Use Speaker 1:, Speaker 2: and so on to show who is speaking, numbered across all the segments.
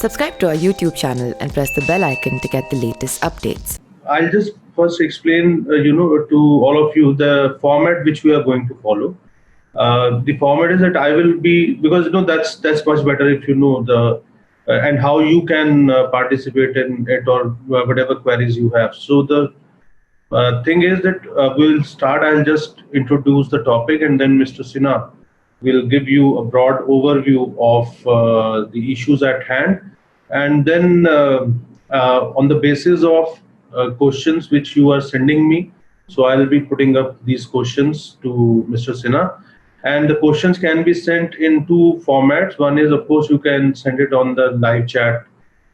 Speaker 1: Subscribe to our YouTube channel and press the bell icon to get the latest updates.
Speaker 2: I'll just first explain, to all of you the format which we are going to follow. The format is that I will be, because that's much better if you know the and how you can participate in it, or whatever queries you have. So the thing is that we'll start. I'll just introduce the topic, and then Mr. Sinha will give you a broad overview of the issues at hand, and then on the basis of questions which you are sending me, so I'll be putting up these questions to Mr. Sinha. And the questions can be sent in two formats. One is, of course, you can send it on the live chat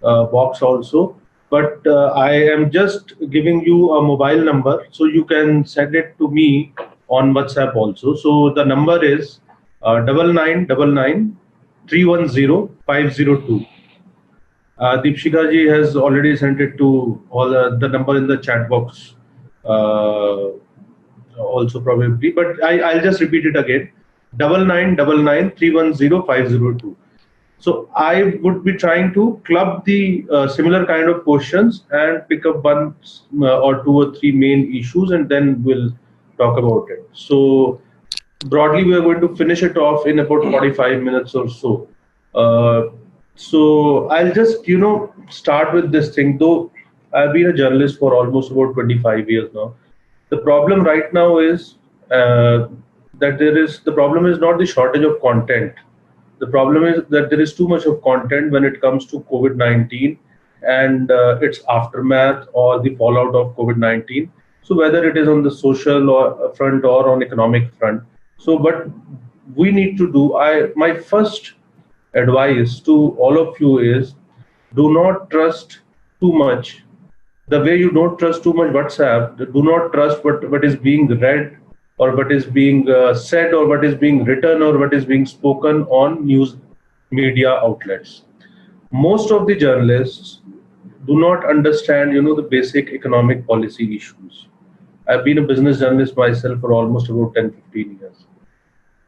Speaker 2: box also. But I am just giving you a mobile number, so you can send it to me on WhatsApp also. So the number is 9999 310 502. Deepshika ji has already sent it to all the number in the chat box also probably, but I'll just repeat it again: 9999 310 502. So I would be trying to club the similar kind of questions and pick up one or two or three main issues, and then we'll talk about it. So broadly, we are going to finish it off in about 45 minutes or so. So I'll just, start with this thing. Though I've been a journalist for almost about 25 years now, the problem right now is the problem is not the shortage of content. The problem is that there is too much of content when it comes to COVID-19 and its aftermath or the fallout of COVID-19. So whether it is on the social or front or on economic front. So what we need to do, my first advice to all of you is, do not trust too much. The way you don't trust too much WhatsApp, do not trust what is being read, or what is being said, or what is being written, or what is being spoken on news media outlets. Most of the journalists do not understand, the basic economic policy issues. I've been a business journalist myself for almost about 10-15 years.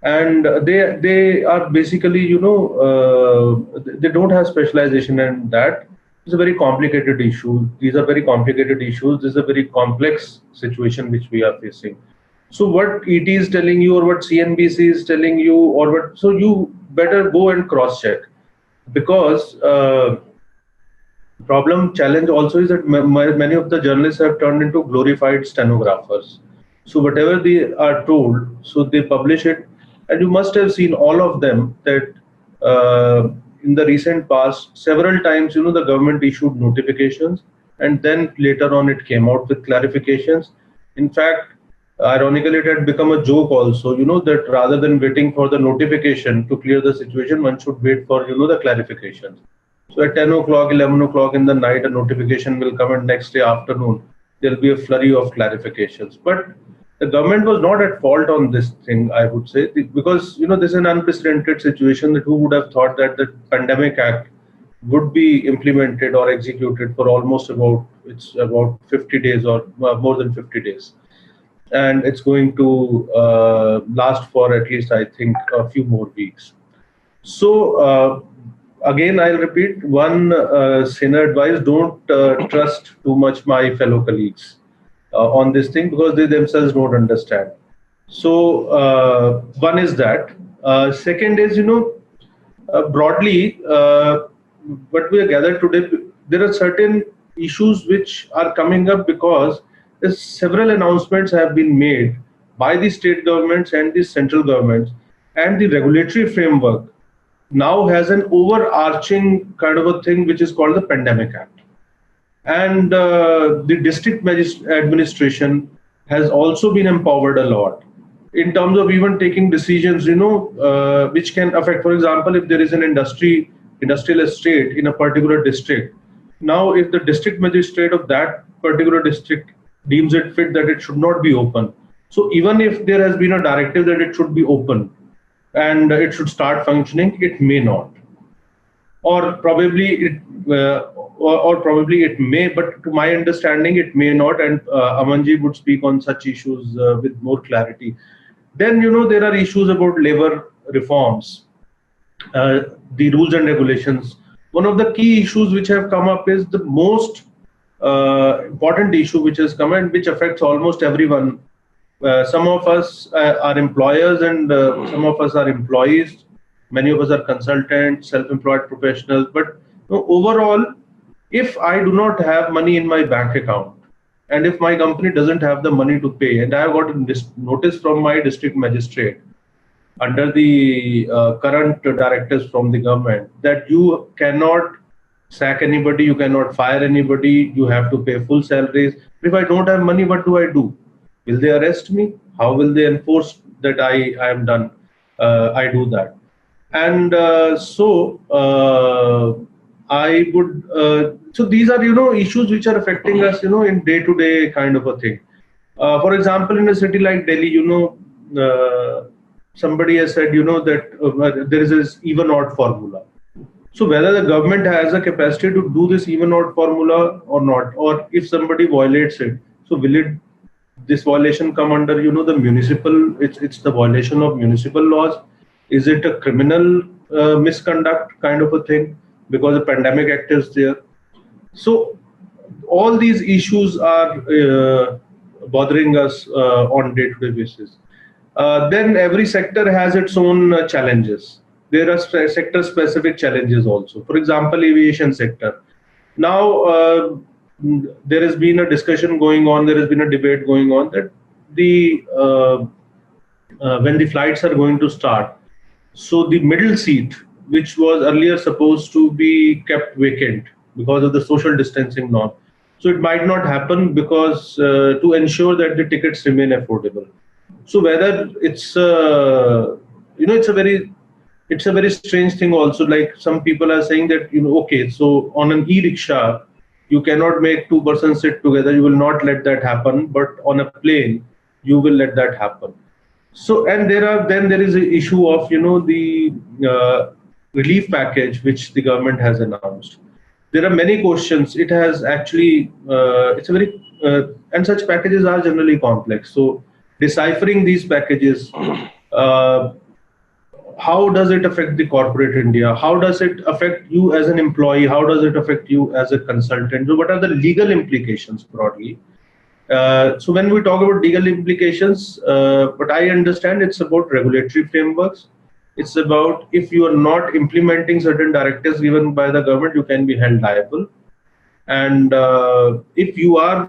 Speaker 2: And they are basically, they don't have specialization in that. It's a very complicated issue. These are very complicated issues. This is a very complex situation which we are facing. So what ET is telling you, or what CNBC is telling you, or what, so you better go and cross-check, because challenge also is that many of the journalists have turned into glorified stenographers. So whatever they are told, so they publish it, and you must have seen all of them that in the recent past, several times, the government issued notifications, and then later on it came out with clarifications. In fact, ironically, it had become a joke also, that rather than waiting for the notification to clear the situation, one should wait for, the clarifications. So at 10 o'clock, 11 o'clock in the night, a notification will come, and next day afternoon, there'll be a flurry of clarifications. But the government was not at fault on this thing, I would say, because, this is an unprecedented situation. That who would have thought that the Pandemic Act would be implemented or executed for almost about 50 days or more than 50 days. And it's going to last for at least, I think, a few more weeks. So again, I'll repeat one senior advice: don't trust too much my fellow colleagues on this thing, because they themselves don't understand. So one is that. Second is, broadly, what we are gathered today, there are certain issues which are coming up because several announcements have been made by the state governments and the central governments, and the regulatory framework now has an overarching kind of a thing which is called the Pandemic Act. And the district administration has also been empowered a lot in terms of even taking decisions, which can affect, for example, if there is an industrial estate in a particular district. Now, if the district magistrate of that particular district deems it fit that it should not be open, so even if there has been a directive that it should be open and it should start functioning, it may not, or probably it may, but to my understanding, it may not. And Amanji would speak on such issues with more clarity. Then, there are issues about labor reforms, the rules and regulations one of the key issues which have come up is the most important issue which has come and which affects almost everyone. Some of us are employers and some of us are employees. Many of us are consultants, self-employed professionals. But overall, if I do not have money in my bank account, and if my company doesn't have the money to pay, and I have got a notice from my district magistrate under the current directives from the government that you cannot sack anybody, you cannot fire anybody, you have to pay full salaries. If I don't have money, what do I do? Will they arrest me? How will they enforce that I am done? I do that. And I would, so these are, issues which are affecting us, in day to day kind of a thing. For example, in a city like Delhi, somebody has said, that there is this even odd formula. So whether the government has a capacity to do this even odd formula or not, or if somebody violates it, so will it this violation come under the municipal? It's the violation of municipal laws. Is it a criminal misconduct kind of a thing because the Pandemic Act is there? So all these issues are bothering us on day-to-day basis. Then every sector has its own challenges. There are sector-specific challenges also. For example, aviation sector. Now, there has been a discussion going on. There has been a debate going on that the when the flights are going to start, so the middle seat, which was earlier supposed to be kept vacant because of the social distancing norm, so it might not happen because to ensure that the tickets remain affordable. So whether it's it's a very strange thing also. Like some people are saying that okay, so on an e-rickshaw you cannot make two persons sit together. You will not let that happen, but on a plane you will let that happen. So and there is an issue of the relief package which the government has announced. There are many questions. It has actually it's a very and such packages are generally complex. So deciphering these packages, how does it affect the corporate India? How does it affect you as an employee? How does it affect you as a consultant? So what are the legal implications broadly? So when we talk about legal implications, what I understand, it's about regulatory frameworks. It's about if you are not implementing certain directives given by the government, you can be held liable. And if you are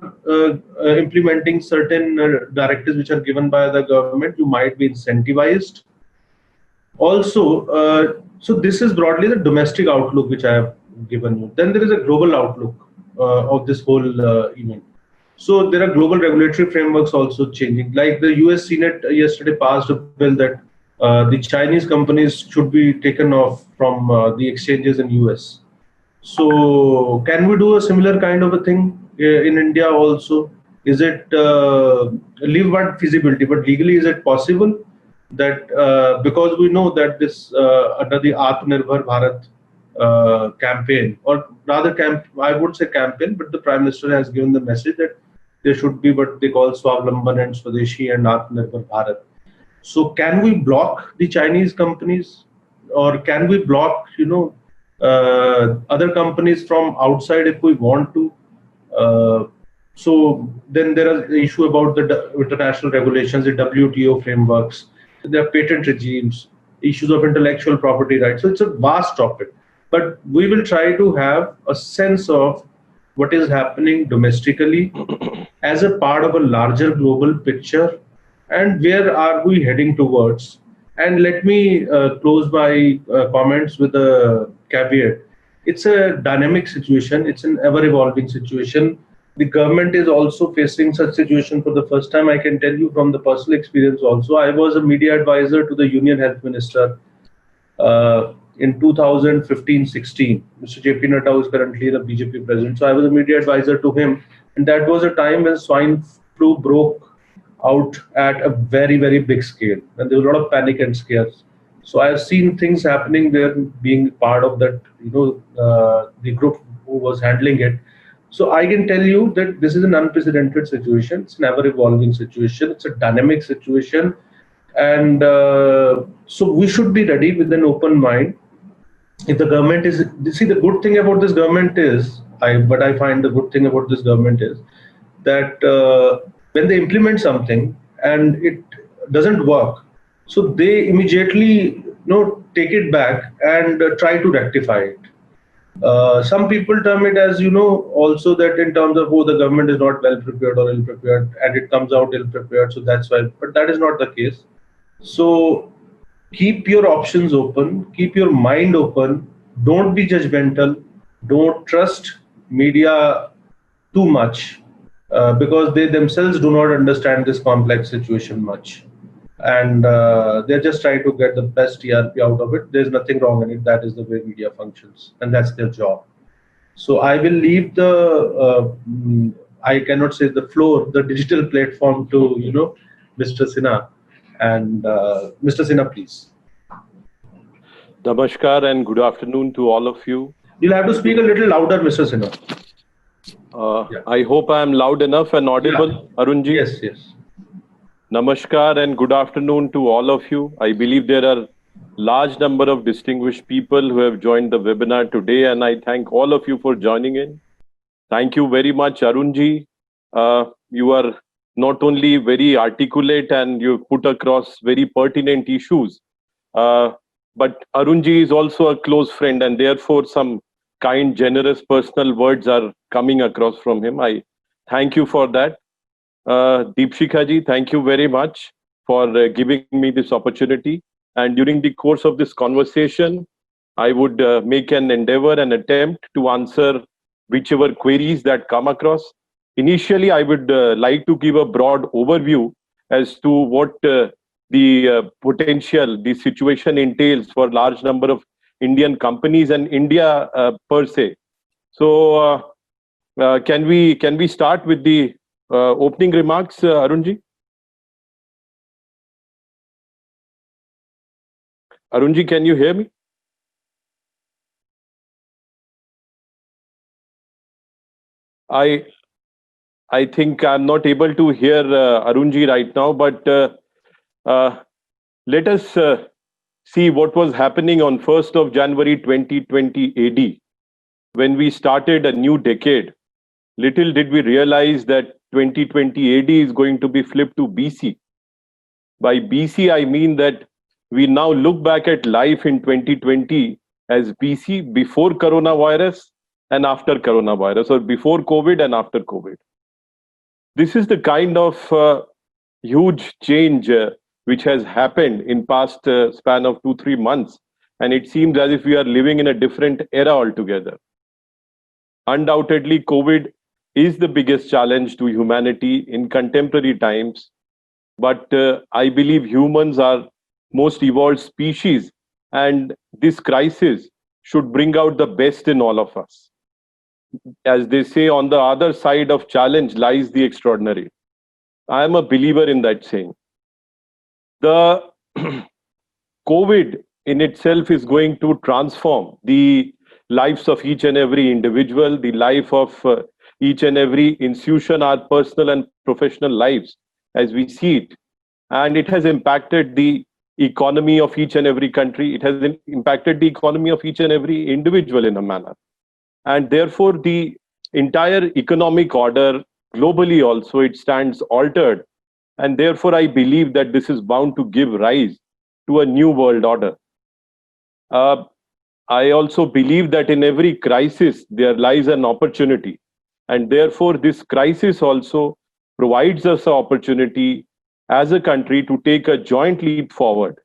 Speaker 2: implementing certain directives which are given by the government, you might be incentivized. Also, so this is broadly the domestic outlook which I have given you. Then there is a global outlook of this whole event. So there are global regulatory frameworks also changing. Like the US Senate yesterday passed a bill that the Chinese companies should be taken off from the exchanges in US. So can we do a similar kind of a thing in India also? Is it leave what feasibility, but legally is it possible that because we know that this under the Atmanirbhar Bharat campaign, or rather I would say campaign, but the Prime Minister has given the message that there should be what they call Swavlamban and Swadeshi and Atmanirbhar Bharat. So can we block the Chinese companies, or can we block other companies from outside if we want to? So then there is the issue about the international regulations, the WTO frameworks, there are patent regimes, issues of intellectual property rights. So it's a vast topic, but we will try to have a sense of what is happening domestically as a part of a larger global picture, and where are we heading towards. And let me close my comments with a caveat. It's a dynamic situation. It's an ever-evolving situation. The government is also facing such situation for the first time. I can tell you from the personal experience also. I was a media advisor to the Union Health Minister in 2015-16. Mr. JP Naddha is currently the BJP president. So I was a media advisor to him. And that was a time when swine flu broke out at a very, very big scale. And there was a lot of panic and scares. So I've seen things happening there, being part of that, the group who was handling it. So I can tell you that this is an unprecedented situation. It's an ever-evolving situation. It's a dynamic situation. And so we should be ready with an open mind. if the government is, see, the good thing about this government is, what I find the good thing about this government is that when they implement something and it doesn't work, so they immediately take it back and try to rectify it. Some people term it as, also that in terms of, oh, the government is not well prepared or ill prepared, and it comes out ill prepared, so that's why. But that is not the case. So keep your options open, keep your mind open, don't be judgmental, don't trust media too much, because they themselves do not understand this complex situation much. And they're just trying to get the best TRP out of it. There's nothing wrong in it. That is the way media functions, and that's their job. So I will leave I cannot say the floor, the digital platform to, Mr. Sinha. And Mr. Sinha, please.
Speaker 3: Namaskar and good afternoon to all of you.
Speaker 2: You'll have to speak a little louder, Mr. Sinha.
Speaker 3: I hope I am loud enough and audible,
Speaker 2: Yeah.
Speaker 3: Arunji.
Speaker 2: Yes, yes.
Speaker 3: Namaskar and good afternoon to all of you. I believe there are large number of distinguished people who have joined the webinar today, and I thank all of you for joining in. Thank you very much, Arunji. You are not only very articulate and you put across very pertinent issues, but Arunji is also a close friend, and therefore some kind, generous personal words are coming across from him. I thank you for that. Deepshikha ji, thank you very much for giving me this opportunity. And during the course of this conversation, I would make an endeavor and attempt to answer whichever queries that come across. Initially, I would like to give a broad overview as to what the potential, the situation entails for large number of Indian companies and India per se. So can we start with the opening remarks, Arunji? Arunji, can you hear me? I think I'm not able to hear Arunji right now, but let us see what was happening on 1st of January 2020 AD. When we started a new decade, little did we realize that 2020 AD is going to be flipped to BC. By BC, I mean that we now look back at life in 2020 as BC, before coronavirus and after coronavirus, or before COVID and after COVID. This is the kind of huge change which has happened in past span of 2-3 months, and it seems as if we are living in a different era altogether. Undoubtedly, COVID is the biggest challenge to humanity in contemporary times, but I believe humans are most evolved species, and this crisis should bring out the best in all of us. As they say, on the other side of challenge lies the extraordinary. I am a believer in that saying. The COVID in itself is going to transform the lives of each and every individual, the life of each and every institution, our personal and professional lives as we see it. And it has impacted the economy of each and every country. It has impacted the economy of each and every individual in a manner. And therefore, the entire economic order globally also, it stands altered. And therefore, I believe that this is bound to give rise to a new world order. I also believe that in every crisis, there lies an opportunity. And therefore, this crisis also provides us an opportunity as a country to take a joint leap forward.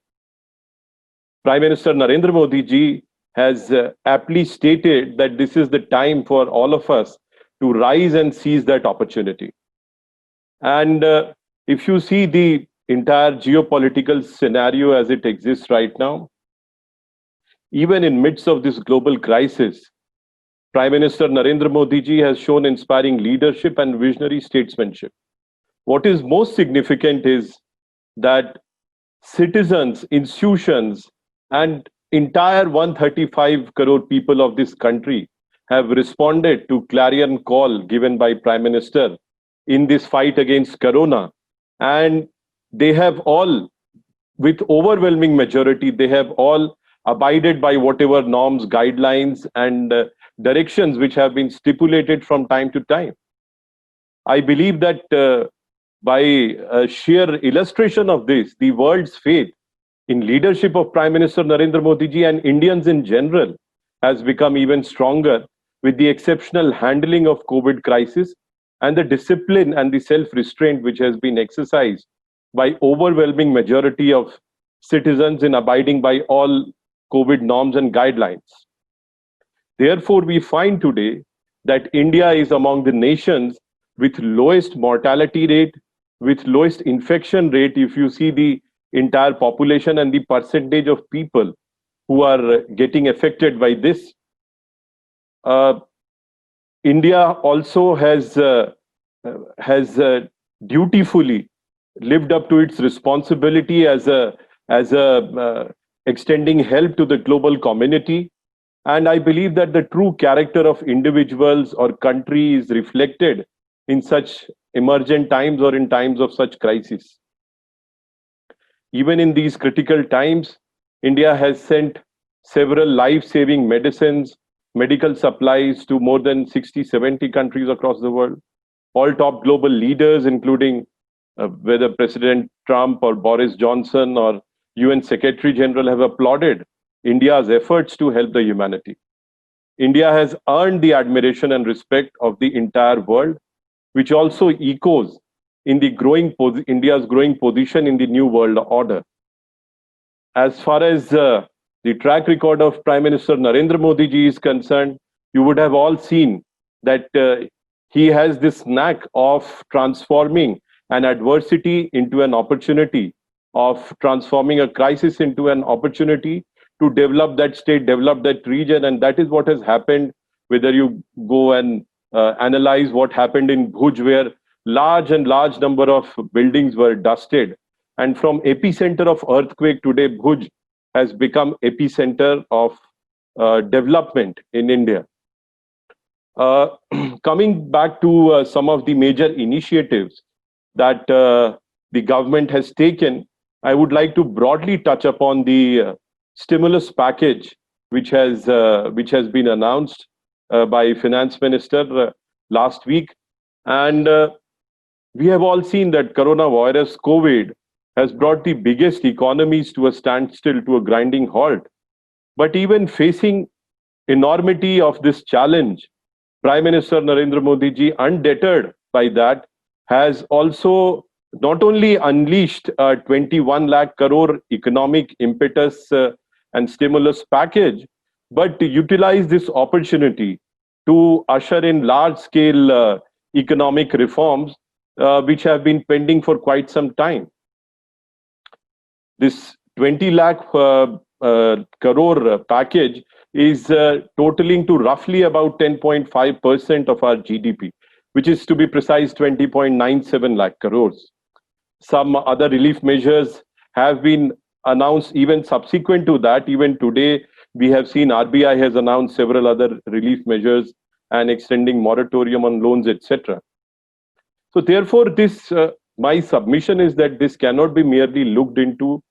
Speaker 3: Prime Minister Narendra Modi ji has aptly stated that this is the time for all of us to rise and seize that opportunity. And if you see the entire geopolitical scenario as it exists right now, even in midst of this global crisis, Prime Minister Narendra Modi ji has shown inspiring leadership and visionary statesmanship. What is most significant is that citizens, institutions, and entire 135 crore people of this country have responded to clarion call given by Prime Minister in this fight against Corona. And they have all, with overwhelming majority, they have all abided by whatever norms, guidelines, and directions which have been stipulated from time to time. I believe that by sheer illustration of this, the world's faith in leadership of Prime Minister Narendra Modi ji and Indians in general has become even stronger with the exceptional handling of COVID crisis and the discipline and the self-restraint which has been exercised by overwhelming majority of citizens in abiding by all COVID norms and guidelines. Therefore, we find today that India is among the nations with lowest mortality rate, with lowest infection rate, if you see the entire population and the percentage of people who are getting affected by this. India also has dutifully lived up to its responsibility as extending help to the global community. And I believe that the true character of individuals or country is reflected in such emergent times or in times of such crisis. Even in these critical times, India has sent several life-saving medicines, medical supplies to more than 60, 70 countries across the world. All top global leaders, including whether President Trump or Boris Johnson or UN Secretary General, have applauded India's efforts to help the humanity. India has earned the admiration and respect of the entire world, which also echoes in the India's growing position in the new world order. As far as the track record of Prime Minister Narendra Modi ji is concerned, you would have all seen that he has this knack of transforming an adversity into an opportunity, of transforming a crisis into an opportunity to develop that state, develop that region. And that is what has happened, whether you go and analyze what happened in Bhuj, where large number of buildings were dusted. And from epicenter of earthquake, today Bhuj has become epicenter of development in India. Coming back to some of the major initiatives that the government has taken, I would like to broadly touch upon the stimulus package which has been announced by Finance Minister last week. And we have all seen that coronavirus, COVID, has brought the biggest economies to a standstill, to a grinding halt. But even facing enormity of this challenge, Prime Minister Narendra Modi ji, undeterred by that, has also not only unleashed a 21 lakh crore economic impetus and stimulus package, but utilized this opportunity to usher in large-scale economic reforms which have been pending for quite some time. This 20 lakh crore package is totaling to roughly about 10.5% of our GDP, which is, to be precise, 20.97 lakh crores. Some other relief measures have been announced even subsequent to that. Even today, we have seen RBI has announced several other relief measures and extending moratorium on loans, etc. So therefore, this my submission is that this cannot be merely looked into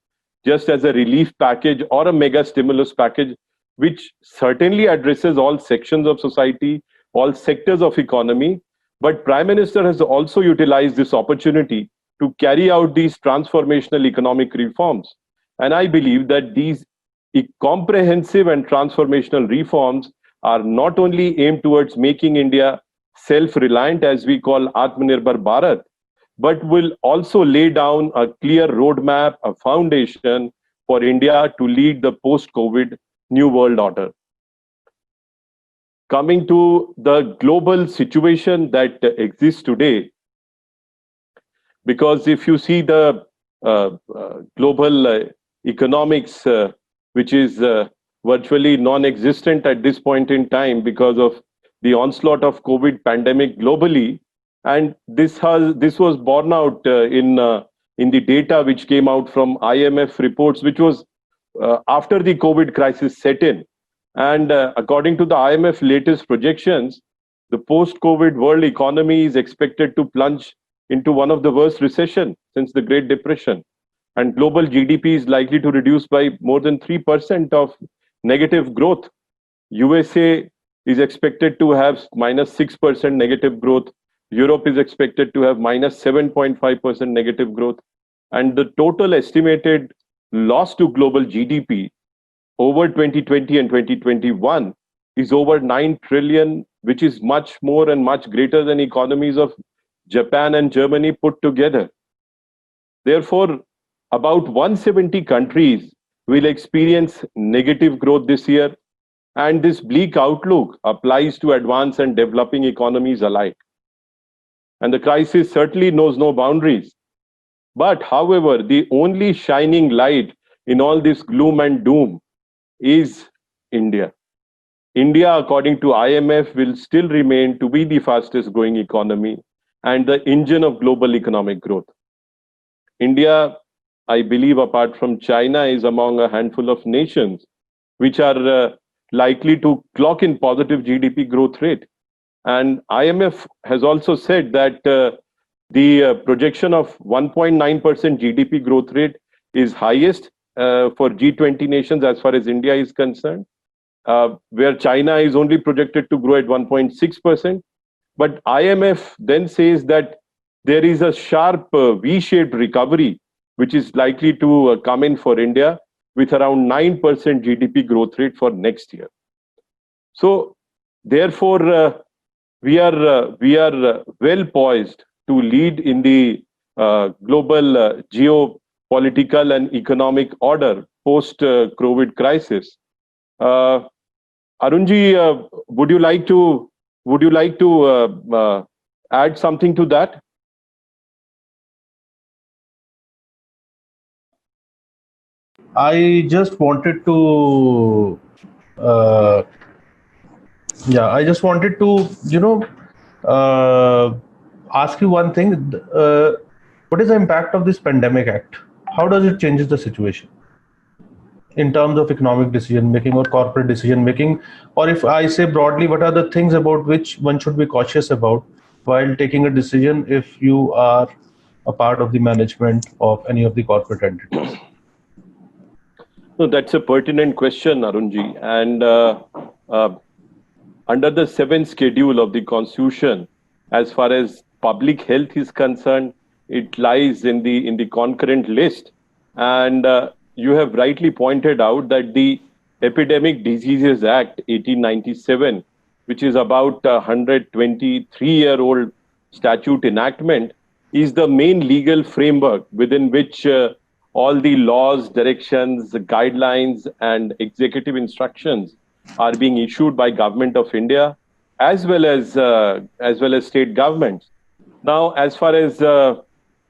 Speaker 3: just as a relief package or a mega stimulus package, which certainly addresses all sections of society, all sectors of economy. But Prime Minister has also utilized this opportunity to carry out these transformational economic reforms. And I believe that these comprehensive and transformational reforms are not only aimed towards making India self-reliant, as we call Atmanirbhar Bharat, but will also lay down a clear roadmap, a foundation for India to lead the post-COVID new world order. Coming to the global situation that exists today, because if you see the global economics, which is virtually non-existent at this point in time because of the onslaught of COVID pandemic globally, and this was borne out in the data which came out from IMF reports, which was after the COVID crisis set in. And according to the IMF latest projections, the post-COVID world economy is expected to plunge into one of the worst recessions since the Great Depression. and global GDP is likely to reduce by more than 3% of negative growth. USA is expected to have -6% negative growth. Europe is expected to have -7.5% negative growth. And the total estimated loss to global GDP over 2020 and 2021 is over 9 trillion, which is much more and much greater than economies of Japan and Germany put together. Therefore, about 170 countries will experience negative growth this year, and this bleak outlook applies to advanced and developing economies alike. And the crisis certainly knows no boundaries. But however, the only shining light in all this gloom and doom is India. India, according to IMF, will still remain to be the fastest growing economy and the engine of global economic growth. India, I believe, apart from China, is among a handful of nations which are likely to clock in positive GDP growth rate. And IMF has also said that the projection of 1.9% GDP growth rate is highest for G20 nations as far as India is concerned, where China is only projected to grow at 1.6%. But IMF then says that there is a sharp V-shaped recovery, which is likely to come in for India with around 9% GDP growth rate for next year. So therefore, we are well poised to lead in the global geopolitical and economic order post-COVID crisis. Arunji, would you like to add something to that?
Speaker 2: I just wanted to, ask you one thing. What is the impact of this Pandemic Act? How does it change the situation in terms of economic decision making or corporate decision making? Or if I say broadly, what are the things about which one should be cautious about while taking a decision if you are a part of the management of any of the corporate entities?
Speaker 3: No, that's a pertinent question, Arunji. And under the 7th schedule of the Constitution, as far as public health is concerned, it lies in the concurrent list. And you have rightly pointed out that the Epidemic Diseases Act 1897, which is about a 123-year-old statute enactment, is the main legal framework within which all the laws, directions, guidelines, and executive instructions are being issued by Government of India, as well as state governments. Now, as far as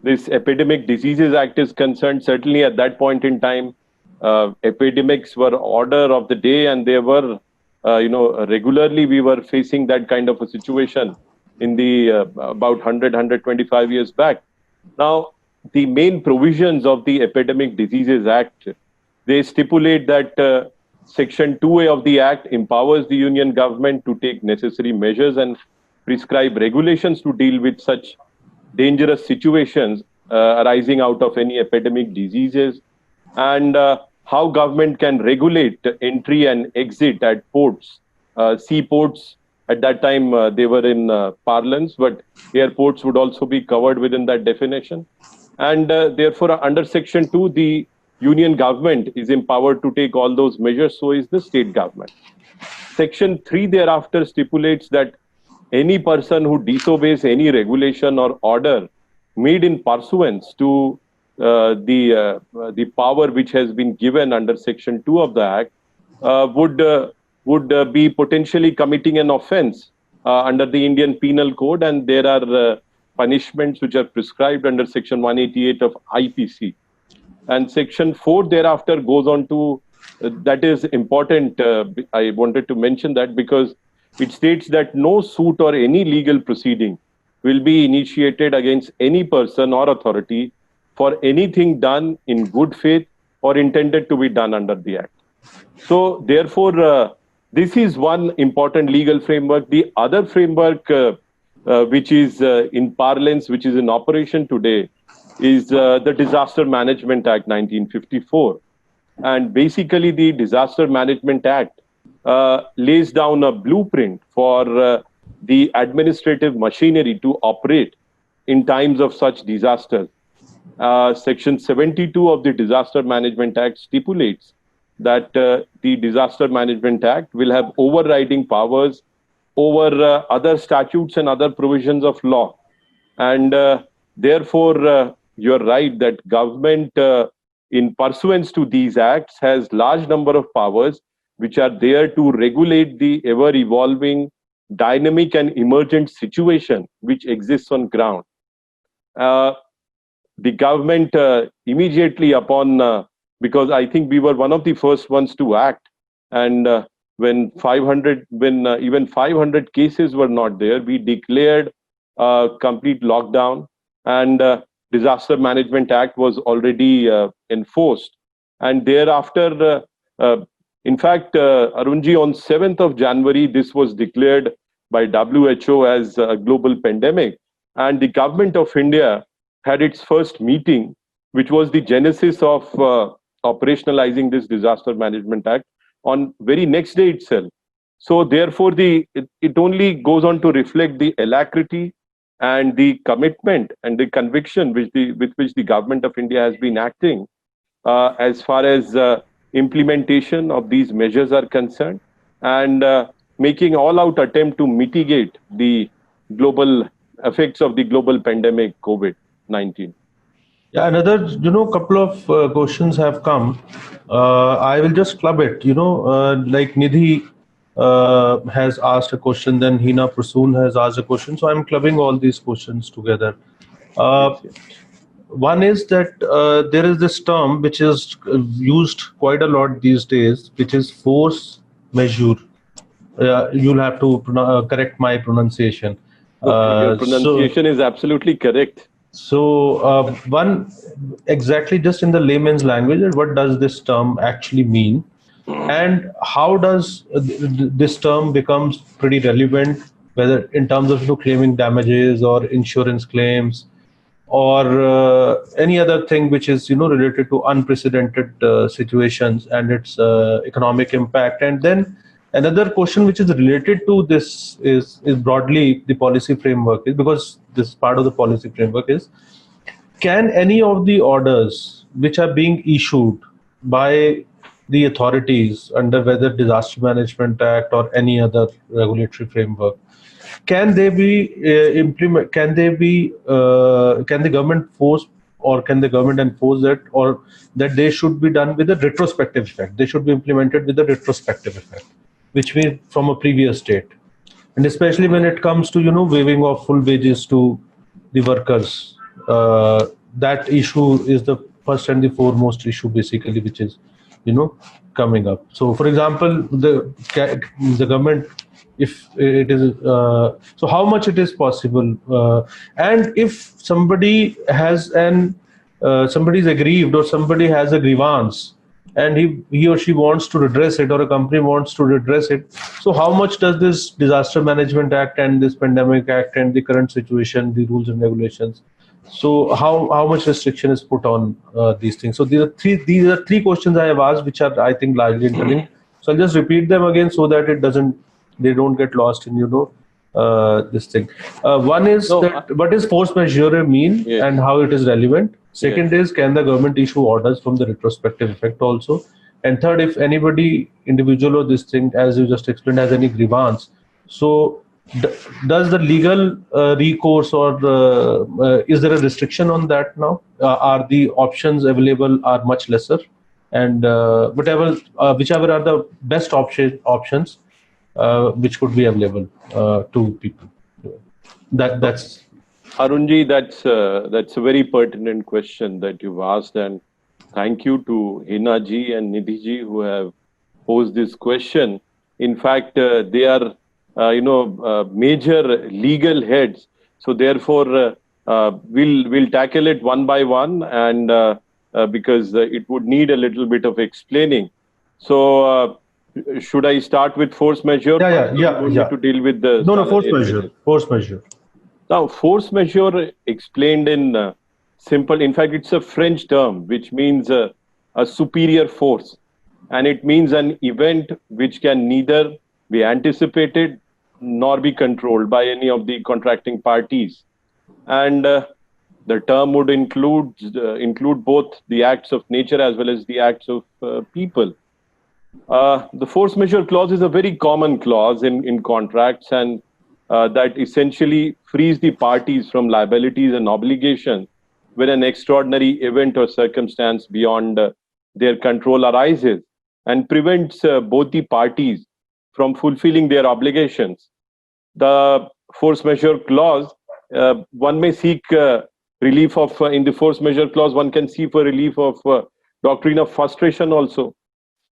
Speaker 3: this Epidemic Diseases Act is concerned, certainly at that point in time, epidemics were order of the day, and they were, regularly we were facing that kind of a situation in the about 125 years back. Now, the main provisions of the Epidemic Diseases Act, they stipulate that Section 2A of the Act empowers the Union government to take necessary measures and prescribe regulations to deal with such dangerous situations arising out of any epidemic diseases, and how government can regulate entry and exit at ports, seaports. At that time, they were in parlance, but airports would also be covered within that definition. And therefore, under Section 2, the Union government is empowered to take all those measures, so is the state government. Section 3 thereafter stipulates that any person who disobeys any regulation or order made in pursuance to the power which has been given under Section 2 of the Act would be potentially committing an offense under the Indian Penal Code, and there are punishments which are prescribed under Section 188 of IPC. And Section 4 thereafter goes on to, that is important, I wanted to mention that because it states that no suit or any legal proceeding will be initiated against any person or authority for anything done in good faith or intended to be done under the Act. So therefore, this is one important legal framework. The other framework, which is in parlance, which is in operation today, is the Disaster Management Act 1954. And basically, the Disaster Management Act lays down a blueprint for the administrative machinery to operate in times of such disasters. Section 72 of the Disaster Management Act stipulates that the Disaster Management Act will have overriding powers over other statutes and other provisions of law. And therefore, you're right that government, in pursuance to these acts, has large number of powers which are there to regulate the ever-evolving, dynamic and emergent situation which exists on ground. The government immediately upon, because I think we were one of the first ones to act, and when even 500 cases were not there, we declared complete lockdown, and Disaster Management Act was already enforced. And thereafter, in fact, Arunji, on 7th of January, this was declared by WHO as a global pandemic. And the government of India had its first meeting, which was the genesis of operationalizing this Disaster Management Act on very next day itself. So therefore, it only goes on to reflect the alacrity and the commitment and the conviction with which the government of India has been acting as far as implementation of these measures are concerned, and making all-out attempt to mitigate the global effects of the global pandemic COVID-19.
Speaker 2: Yeah, another, couple of questions have come. I will just club it. Like Nidhi has asked a question, then Hina Prasoon has asked a question. So I'm clubbing all these questions together. One is that there is this term which is used quite a lot these days, which is force majeure. You'll have to correct my pronunciation.
Speaker 3: Your pronunciation is absolutely correct.
Speaker 2: So one, exactly just in the layman's language, what does this term actually mean? And how does this term becomes pretty relevant, whether in terms of claiming damages or insurance claims, or any other thing which is related to unprecedented situations and its economic impact? And then another question which is related to this is broadly the policy framework, because this part of the policy framework is, can any of the orders which are being issued by the authorities under whether Disaster Management Act or any other regulatory framework, can they be implement? Can the government force, or can the government enforce that, or that they should be done with a retrospective effect? They should be implemented with a retrospective effect, which means from a previous state. And especially when it comes to waiving of full wages to the workers, that issue is the first and the foremost issue basically, which is coming up. So for example, the government, if it is so how much it is possible, and if somebody has somebody is aggrieved, or somebody has a grievance, and he or she wants to redress it, or a company wants to redress it, so how much does this Disaster Management Act and this Pandemic Act and the current situation, the rules and regulations, so how much restriction is put on these things? So these are three questions I have asked, which are, I think, largely interlinked. So I'll just repeat them again so that they don't get lost in this thing. One is what does force majeure mean, and how it is relevant? Second is, can the government issue orders from the retrospective effect also? And third, if anybody, individual or this thing, as you just explained, has any grievance, so does the legal recourse, or is there a restriction on that now? Are the options available are much lesser, and whichever are the best options which could be available to people? That's
Speaker 3: Arunji, that's a very pertinent question that you've asked, and thank you to Hina ji and Nidhi ji who have posed this question. In fact, they are major legal heads, so therefore we'll tackle it one by one, and because it would need a little bit of explaining. So should I start with force majeure?
Speaker 2: Yeah.
Speaker 3: To deal with the
Speaker 2: force majeure.
Speaker 3: Now, force majeure explained in simple. In fact, it's a French term which means a superior force, and it means an event which can neither be anticipated nor be controlled by any of the contracting parties. And the term would include both the acts of nature as well as the acts of people. The force majeure clause is a very common clause in contracts, and that essentially frees the parties from liabilities and obligations when an extraordinary event or circumstance beyond their control arises, and prevents both the parties from fulfilling their obligations. The force majeure clause, one may seek relief of, in the force majeure clause, one can seek for relief of doctrine of frustration also,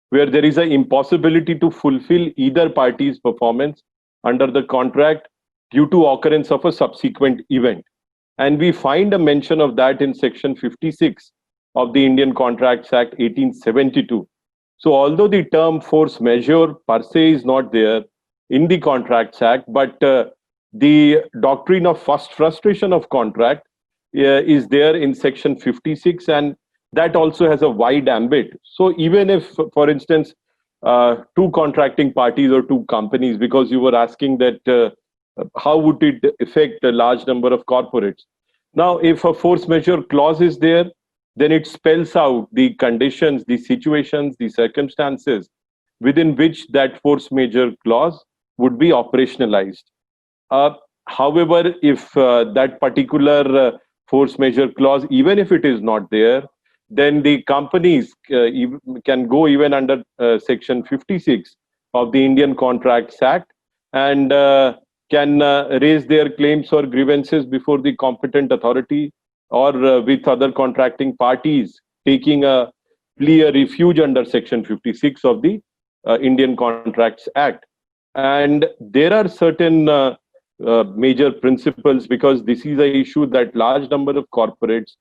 Speaker 3: where there is an impossibility to fulfill either party's performance under the contract due to occurrence of a subsequent event. And we find a mention of that in section 56 of the Indian Contracts Act 1872. So although the term force majeure per se is not there in the Contracts Act, but the doctrine of frustration of contract is there in section 56, and that also has a wide ambit. So even if, for instance, two contracting parties or two companies, because you were asking that how would it affect a large number of corporates? Now, if a force majeure clause is there, then it spells out the conditions, the situations, the circumstances within which that force majeure clause would be operationalized. However, if that particular force majeure clause, even if it is not there, then the companies can go even under section 56 of the Indian Contracts Act, and can raise their claims or grievances before the competent authority, or with other contracting parties taking a plea or refuge under section 56 of the Indian Contracts Act. And there are certain major principles, because this is an issue that large number of corporates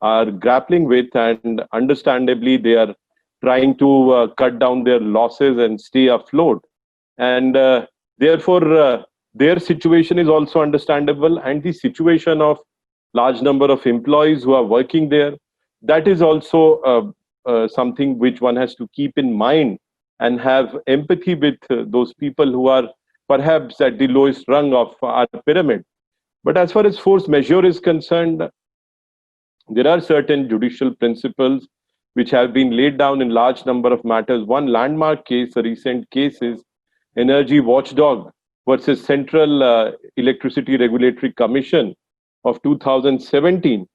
Speaker 3: are grappling with, and understandably they are trying to cut down their losses and stay afloat, and therefore their situation is also understandable, and the situation of large number of employees who are working there, that is also something which one has to keep in mind, and have empathy with those people who are perhaps at the lowest rung of our pyramid. But as far as force majeure is concerned, there are certain judicial principles which have been laid down in large number of matters. One landmark case, a recent case, is Energy Watchdog versus Central Electricity Regulatory Commission of 2017.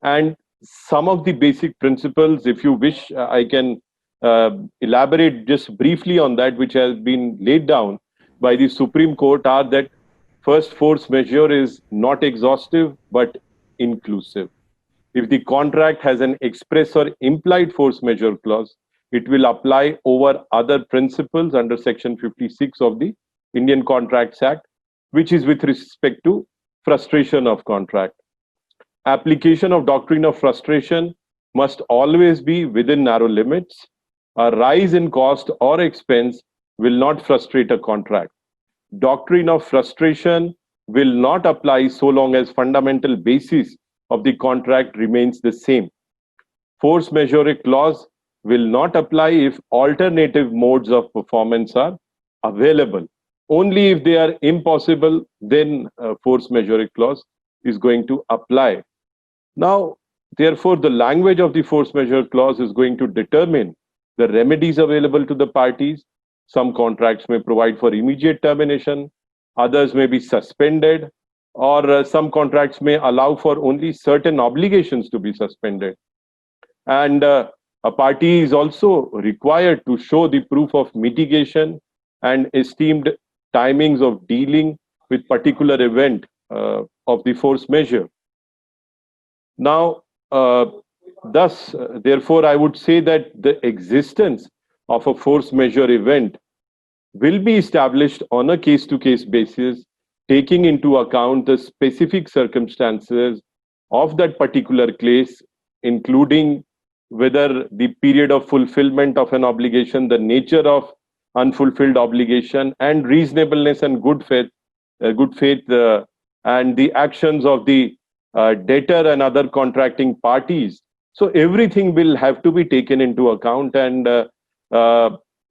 Speaker 3: And some of the basic principles, if you wish, I can elaborate just briefly on that, which has been laid down by the Supreme Court, are that first, force majeure is not exhaustive but inclusive. If the contract has an express or implied force majeure clause, it will apply over other principles under section 56 of the Indian Contracts Act, which is with respect to frustration of contract. Application of doctrine of frustration must always be within narrow limits. A rise in cost or expense will not frustrate a contract. Doctrine of frustration will not apply so long as fundamental basis of the contract remains the same. Force majeure clause will not apply if alternative modes of performance are available. Only if they are impossible, then force majeure clause is going to apply. Now, therefore, the language of the force majeure clause is going to determine the remedies available to the parties. Some contracts may provide for immediate termination, others may be suspended, or some contracts may allow for only certain obligations to be suspended. And a party is also required to show the proof of mitigation and esteemed timings of dealing with particular event of the force majeure. Now, thus, therefore, I would say that the existence of a force majeure event will be established on a case-to-case basis, taking into account the specific circumstances of that particular case, including whether the period of fulfillment of an obligation, the nature of unfulfilled obligation, and reasonableness and good faith, and the actions of the debtor and other contracting parties. So everything will have to be taken into account, and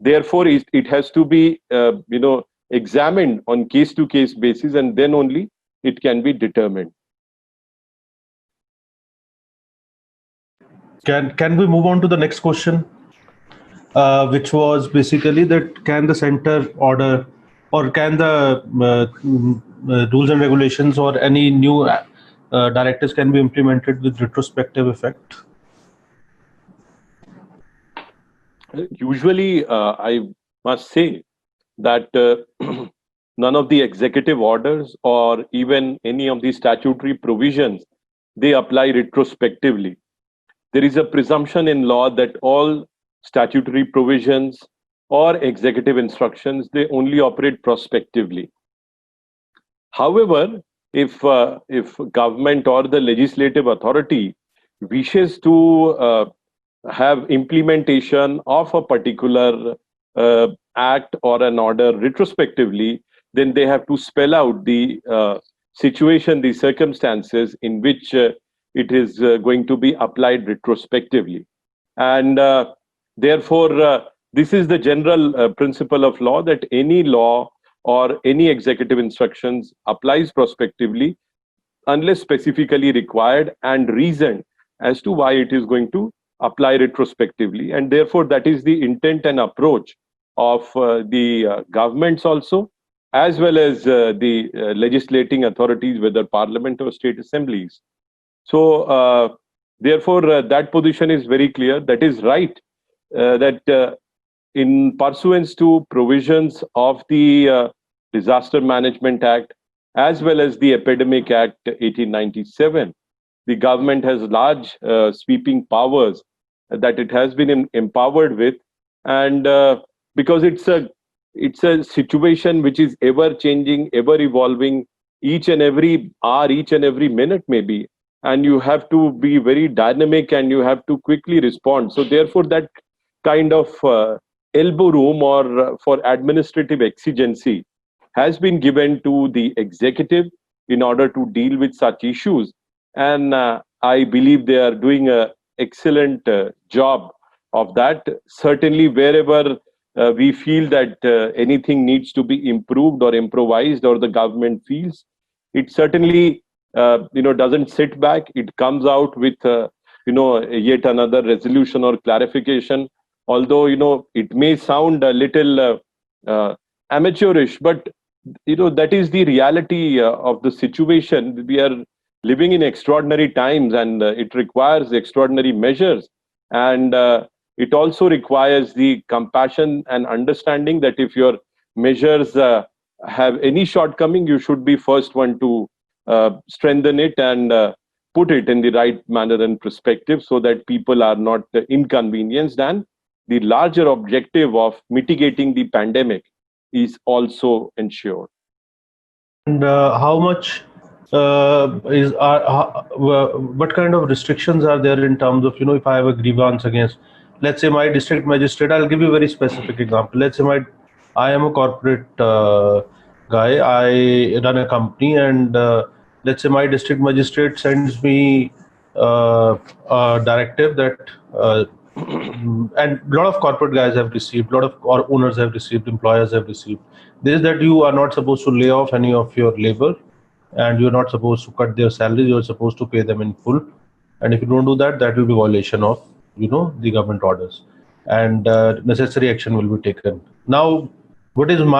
Speaker 3: therefore it has to be examined on case-to-case basis, and then only it can be determined.
Speaker 2: Can we move on to the next question, which was basically that can the center order or can the rules and regulations or any new directives can be implemented with retrospective effect?
Speaker 3: Usually, I must say that none of the executive orders or even any of the statutory provisions, they apply retrospectively. There is a presumption in law that all statutory provisions or executive instructions, they only operate prospectively. However, if government or the legislative authority wishes to have implementation of a particular act or an order retrospectively, then they have to spell out the situation, the circumstances in which it is going to be applied retrospectively. And therefore, this is the general principle of law, that any law or any executive instructions applies prospectively unless specifically required and reasoned as to why it is going to apply retrospectively. And therefore, that is the intent and approach of the governments also, as well as the legislating authorities, whether parliament or state assemblies. So therefore, that position is very clear. That is right, that in pursuance to provisions of the Disaster Management Act, as well as the Epidemic Act 1897, the government has large sweeping powers that it has been empowered with, and because it's a situation which is ever changing, ever evolving, each and every hour, each and every minute maybe, and you have to be very dynamic and you have to quickly respond. So therefore, that kind of elbow room or for administrative exigency has been given to the executive in order to deal with such issues, and I believe they are doing a excellent job of that. Certainly, wherever we feel that anything needs to be improved or improvised, or the government feels, it certainly doesn't sit back. It comes out with yet another resolution or clarification. Although it may sound a little amateurish, but that is the reality of the situation. We are living in extraordinary times, and it requires extraordinary measures, and it also requires the compassion and understanding that if your measures have any shortcoming, you should be first one to strengthen it and put it in the right manner and perspective, so that people are not inconvenienced, and the larger objective of mitigating the pandemic is also ensured.
Speaker 2: And how much what kind of restrictions are there in terms of, if I have a grievance against, let's say, my district magistrate? I'll give you a very specific example. Let's say I am a corporate guy, I run a company, and let's say my district magistrate sends me a directive that and a lot of corporate guys have received, a lot of owners have received, employers have received. This is that you are not supposed to lay off any of your labor, and you're not supposed to cut their salaries. You're supposed to pay them in full, and if you don't do that, that will be violation of the government orders, and necessary action will be taken. Now, what is what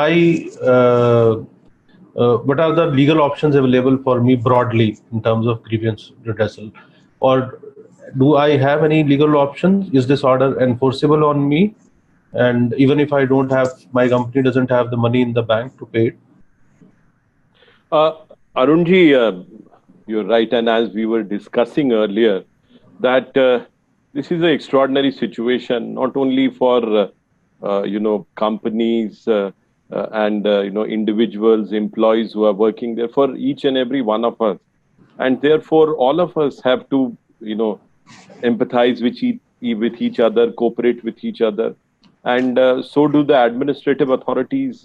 Speaker 2: are the legal options available for me broadly in terms of grievance redressal, or do I have any legal options? Is this order enforceable on me? And even if I don't have, my company doesn't have the money in the bank to pay it?
Speaker 3: Arunji, you're right. And as we were discussing earlier, that this is an extraordinary situation, not only for, companies and, individuals, employees who are working there, for each and every one of us. And therefore, all of us have to, empathize with each other, cooperate with each other. And so do the administrative authorities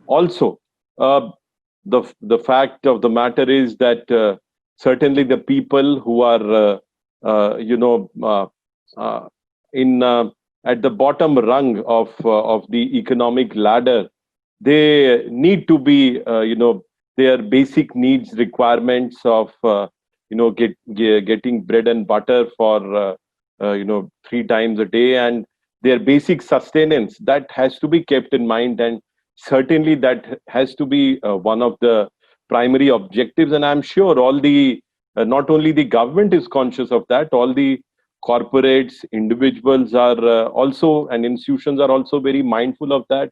Speaker 3: also. The fact of the matter is that certainly the people who are, in at the bottom rung of the economic ladder, they need to be, their basic needs, requirements of, getting bread and butter for, 3 times a day, and their basic sustenance, that has to be kept in mind, and certainly that has to be one of the primary objectives. And I'm sure all the not only the government is conscious of that, all the corporates, individuals are also, and institutions are also very mindful of that,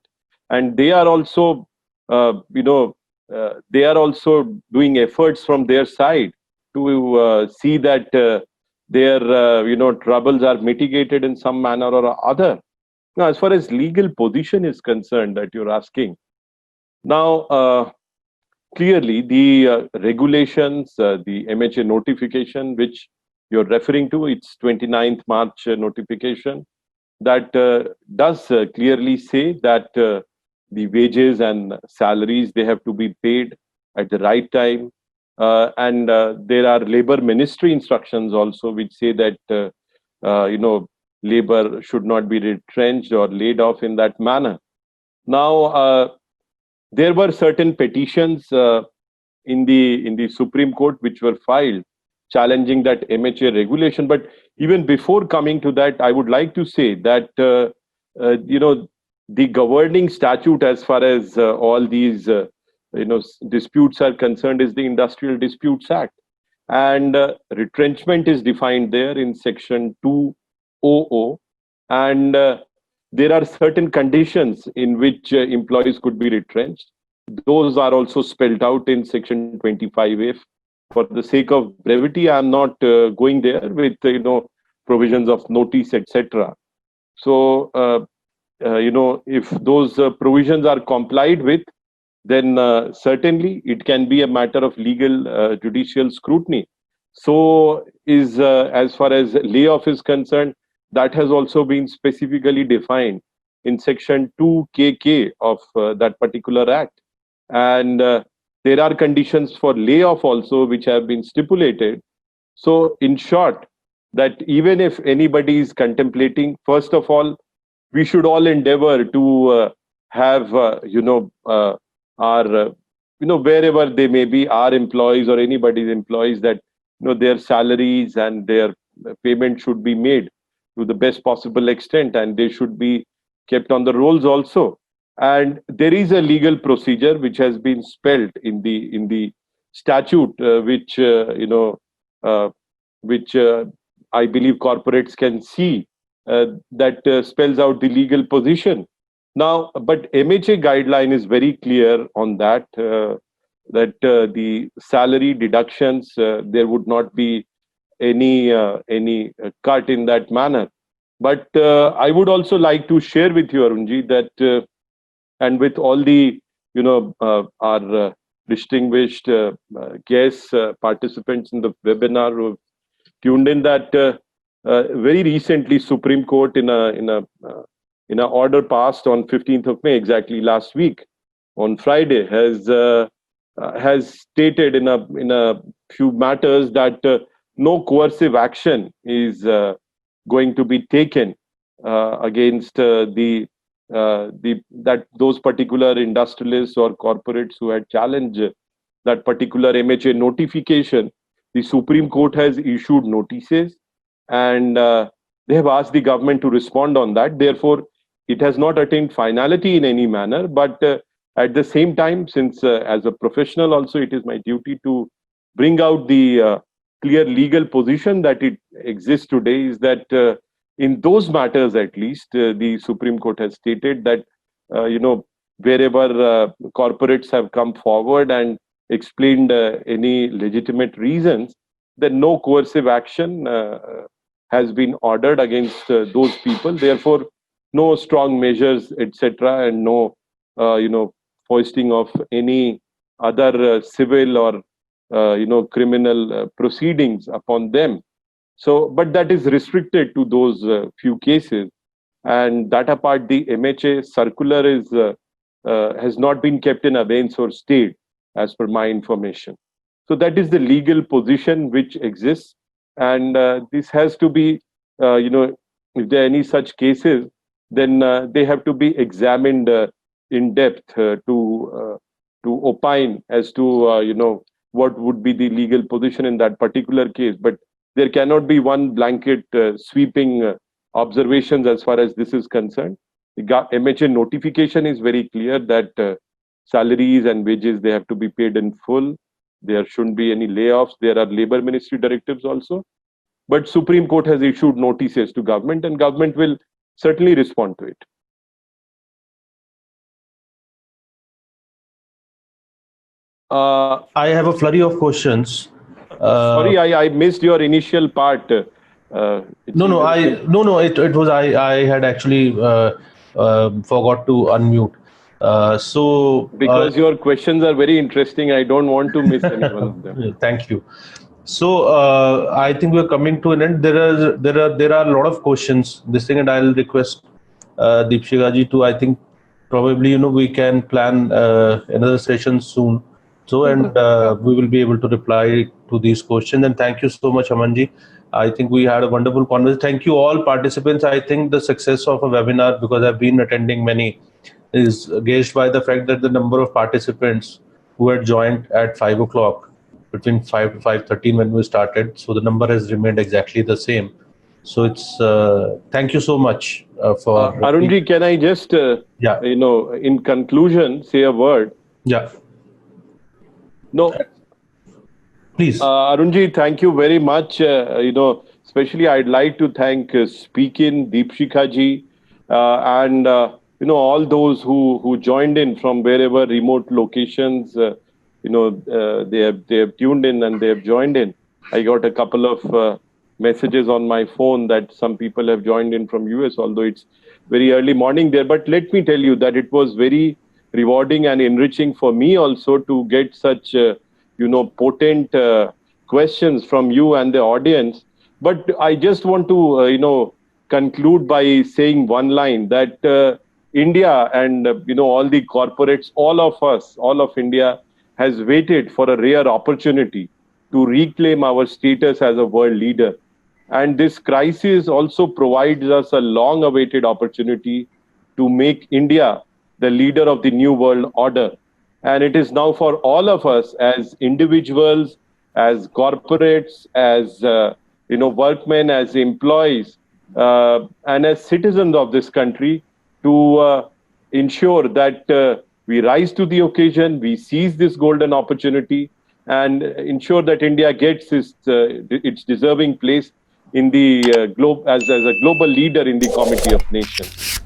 Speaker 3: and they are also, they are also doing efforts from their side to see that their, troubles are mitigated in some manner or other. Now, as far as legal position is concerned, that you're asking, now, clearly the regulations, the MHA notification, which you're referring to, it's 29th March notification, that does clearly say that the wages and salaries, they have to be paid at the right time. And there are labor ministry instructions also, which say that, labor should not be retrenched or laid off in that manner. Now, there were certain petitions in the Supreme Court which were filed challenging that MHA regulation. But even before coming to that, I would like to say that the governing statute as far as all these disputes are concerned is the Industrial Disputes Act, and retrenchment is defined there in section 200, and there are certain conditions in which employees could be retrenched. Those are also spelled out in section 25F. For the sake of brevity, I am not going there with provisions of notice, etc. So if those provisions are complied with, then certainly it can be a matter of legal judicial scrutiny. So is as far as layoff is concerned, that has also been specifically defined in section 2KK of that particular act. And there are conditions for layoff also which have been stipulated. So in short, that even if anybody is contemplating, first of all, we should all endeavor to have, our, wherever they may be, our employees or anybody's employees, that, their salaries and their payment should be made to the best possible extent, and they should be kept on the rolls also. And there is a legal procedure which has been spelled in the statute, which I believe corporates can see, that spells out the legal position. Now, but MHA guideline is very clear on that, that the salary deductions, there would not be any cut in that manner. But I would also like to share with you, Arunji, that and with all the our distinguished guests, participants in the webinar who tuned in, that very recently Supreme Court in a order passed on 15th of May, exactly last week on Friday, has stated in a few matters that no coercive action is going to be taken against those particular industrialists or corporates who had challenged that particular MHA notification. The Supreme Court has issued notices, and they have asked the government to respond on that. Therefore, it has not attained finality in any manner. But at the same time, since as a professional also, it is my duty to bring out the clear legal position that it exists today, is that in those matters, at least, the Supreme Court has stated that, wherever corporates have come forward and explained any legitimate reasons, then no coercive action has been ordered against those people. Therefore, no strong measures, etc., and no, foisting of any other civil or, criminal proceedings upon them. So, but that is restricted to those few cases. And that apart, the MHA circular has not been kept in abeyance or stayed, as per my information. So that is the legal position which exists, and this has to be, if there are any such cases, then they have to be examined in depth to opine as to what would be the legal position in that particular case. But there cannot be one blanket sweeping observations as far as this is concerned. The MHA notification is very clear that salaries and wages, they have to be paid in full. There shouldn't be any layoffs. There are labor ministry directives also. But Supreme Court has issued notices to government, and government will certainly respond to it.
Speaker 4: I have a flurry of questions.
Speaker 3: Sorry, I missed your initial part.
Speaker 4: It was I had actually forgot to unmute.
Speaker 3: Because your questions are very interesting, I don't want to miss any one of them.
Speaker 4: Thank you. So I think we're coming to an end. There are a lot of questions. This thing, and I'll request Deepshikha ji to, I think probably we can plan another session soon. So and we will be able to reply to these questions. And thank you so much, Aman ji. I think we had a wonderful conversation. Thank you all participants. I think the success of a webinar, because I've been attending many, is gauged by the fact that the number of participants who had joined at 5 o'clock, between 5 to 5:13 when we started. So the number has remained exactly the same. So it's thank you so much for
Speaker 3: Arunji, can I just in conclusion say a word?
Speaker 4: Yeah.
Speaker 3: No.
Speaker 4: Please.
Speaker 3: Arunji, thank you very much. Especially I'd like to thank Speakin, Deepshikha ji, and all those who joined in from wherever remote locations. They have tuned in and they have joined in. I got a couple of messages on my phone that some people have joined in from US, although it's very early morning there. But let me tell you that it was very rewarding and enriching for me also to get such potent questions from you and the audience. But I just want to conclude by saying one line that India and all the corporates, all of us, all of India has waited for a rare opportunity to reclaim our status as a world leader. And this crisis also provides us a long-awaited opportunity to make India the leader of the new world order. And it is now for all of us as individuals, as corporates, as workmen, as employees, and as citizens of this country to ensure that we rise to the occasion, we seize this golden opportunity, and ensure that India gets its deserving place in the globe as a global leader in the Committee of Nations.